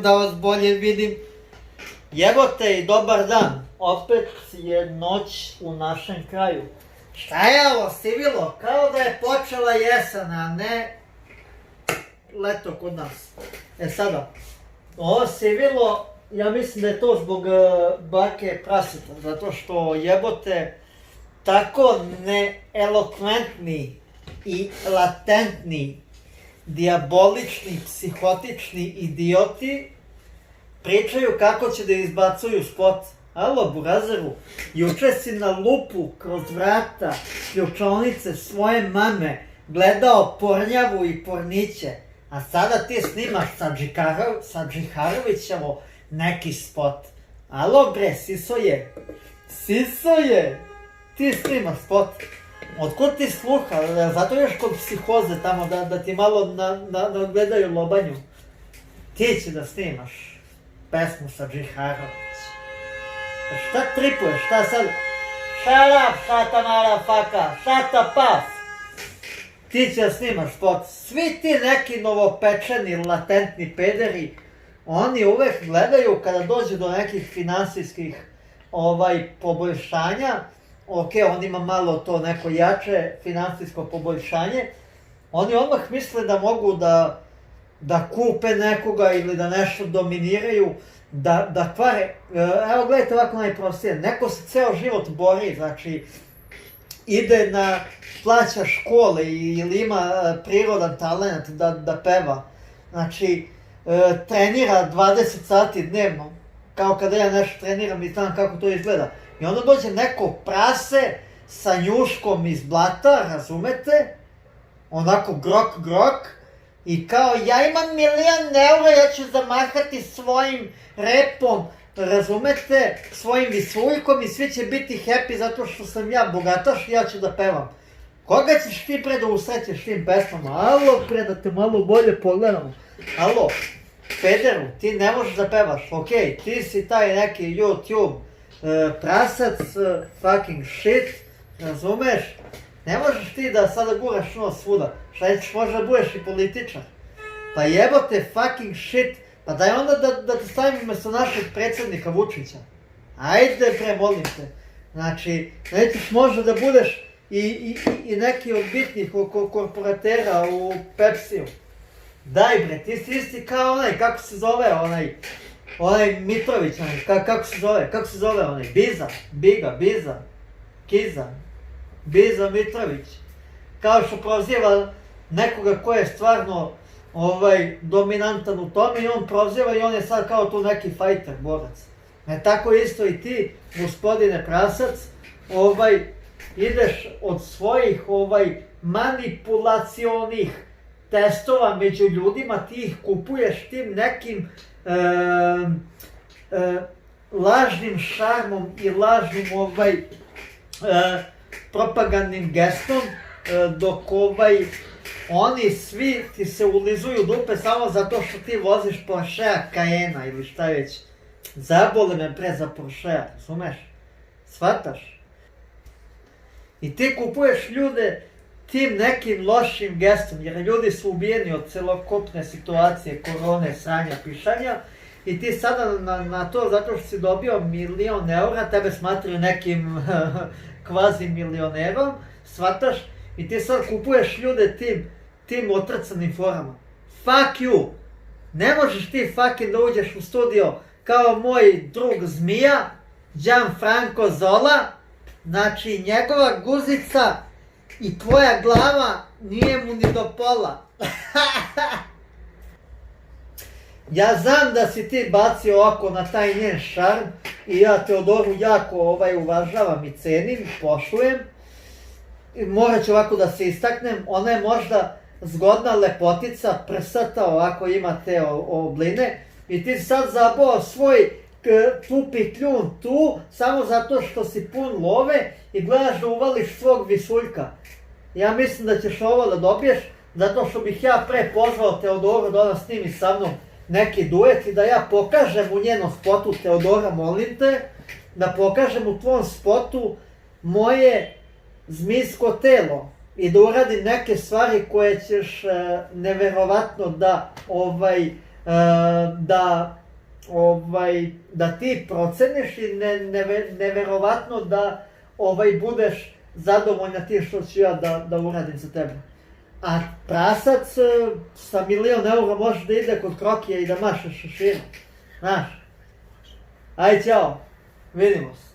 Da vas bolje vidim. Jebote i dobar dan. Opet je noć u našem kraju. Šta je ovo, Sivilo? Kao da je počela jesen, a ne leto kod nas. Sada, ovo Sivilo, ja mislim da je to zbog bake praseta, zato što jebote tako neelokventni i latentni, dijabolični, psihotični idioti pričaju kako će da izbacuju spot. Alo, burazeru, juče si na lupu kroz vrata ključaonice svoje mame gledao Pornjavu i Porniće, a sada ti snimaš sa Džiharovićevo neki spot. Alo bre, Sisoje, ti snimaš spot. Otkud ti sluha? Zato još kod psihoze tamo da ti malo nadgledaju lobanju. Ti će da snimaš pesmu sa Džiharović. Šta tripuješ, šta sad? Shut up, shut up, motherfucker, shut up, puff. Ti će da snimaš spot. Svi ti neki novopečeni, latentni pederi, oni uvek gledaju kada dođe do nekih finansijskih poboljšanja. Ok, on ima malo to neko jače finansijsko poboljšanje. Oni odmah misle da mogu da kupe nekoga ili da nešto dominiraju, da kvare. Evo gledajte ovako najprostije, neko se ceo život bori, znači ide plaća škole ili ima prirodan talent da peva. Znači, trenira 20 sati dnevno, kao kada ja nešto treniram i znam kako to izgleda. I onda dođe neko prase sa njuškom iz blata, razumete? Onako grok, i kao ja imam 1.000.000 eura, ja ću zamahati svojim repom, razumete? Svojim visuljkom i svi će biti happy zato što sam ja bogataš i ja ću da pevam. Koga ćeš ti pre da usrećeš tim pesmama? Alo pre da te malo bolje pogledamo. Alo, pederu, ti ne možeš da pevaš, okej, ti si taj neki YouTube prasac, fucking shit, razumeš? Ne možeš ti da sada guraš nos svuda, šta ćeš možda da budeš i političar? Pa jebote fucking shit, pa daj onda da te stavim umesto našeg predsjednika Vučića. Ajde bre, molim te. Znači, nećeš možda da budeš i neki od bitnih korporatera u Pepsiju. Daj bre, ti si isti kao onaj, kako se zove onaj Mitrović, kako se zove onaj, Biza Mitrović. Kao što proziva nekoga ko je stvarno dominantan u tome i on proziva i on je sad kao tu neki fajter, borac. Tako isto i ti, gospodine prasac, ideš od svojih manipulacionih testova među ljudima, ti ih kupuješ tim nekim lažnim šarmom i lažnim propagandnim gestom, dok oni svi ti se ulizuju dupe samo zato što ti voziš Porschea Cayena ili šta već. Zabole me pre za Porschea, razumeš? Shvataš? I ti kupuješ ljude tim nekim lošim gestom, jer ljudi su ubijeni od celokupne situacije, korone, sranja, pišanja, i ti sada na to, zato što si dobio 1.000.000 eura, tebe smatraju nekim kvazi milionerom, shvataš, i ti sad kupuješ ljude tim otrcanim forama. Fuck you! Ne možeš ti fucking da uđeš u studio kao moj drug Zmija, Gianfranco Zola, znači njegova guzica i tvoja glava nije mu ni do pola. Ja znam da si ti bacio oko na taj njen šarm i ja Teodoru jako uvažavam i cenim, poštujem. Morat ću ovako da se istaknem, ona je možda zgodna lepotica, prsata, ovako ima te obline i ti sad zabao svoj tupi kljun tu, samo zato što si pun love i gledaš da uvališ svog visuljka. Ja mislim da ćeš ovo da dobiješ, zato što bih ja pre pozvao Teodoru da ona snimi sa mnom neki duet i da ja pokažem u njenom spotu, Teodora, molim te, da pokažem u tvom spotu moje zmijsko telo i da uradim neke stvari koje ćeš neverovatno da da ti proceniš i neverovatno da budeš zadovoljna ti što ću ja da uradim za tebe. A prasac sa 1.000.000 može da ide kod krokija i da maše šešira. Znaš? Aj, ćao. Vidimo se.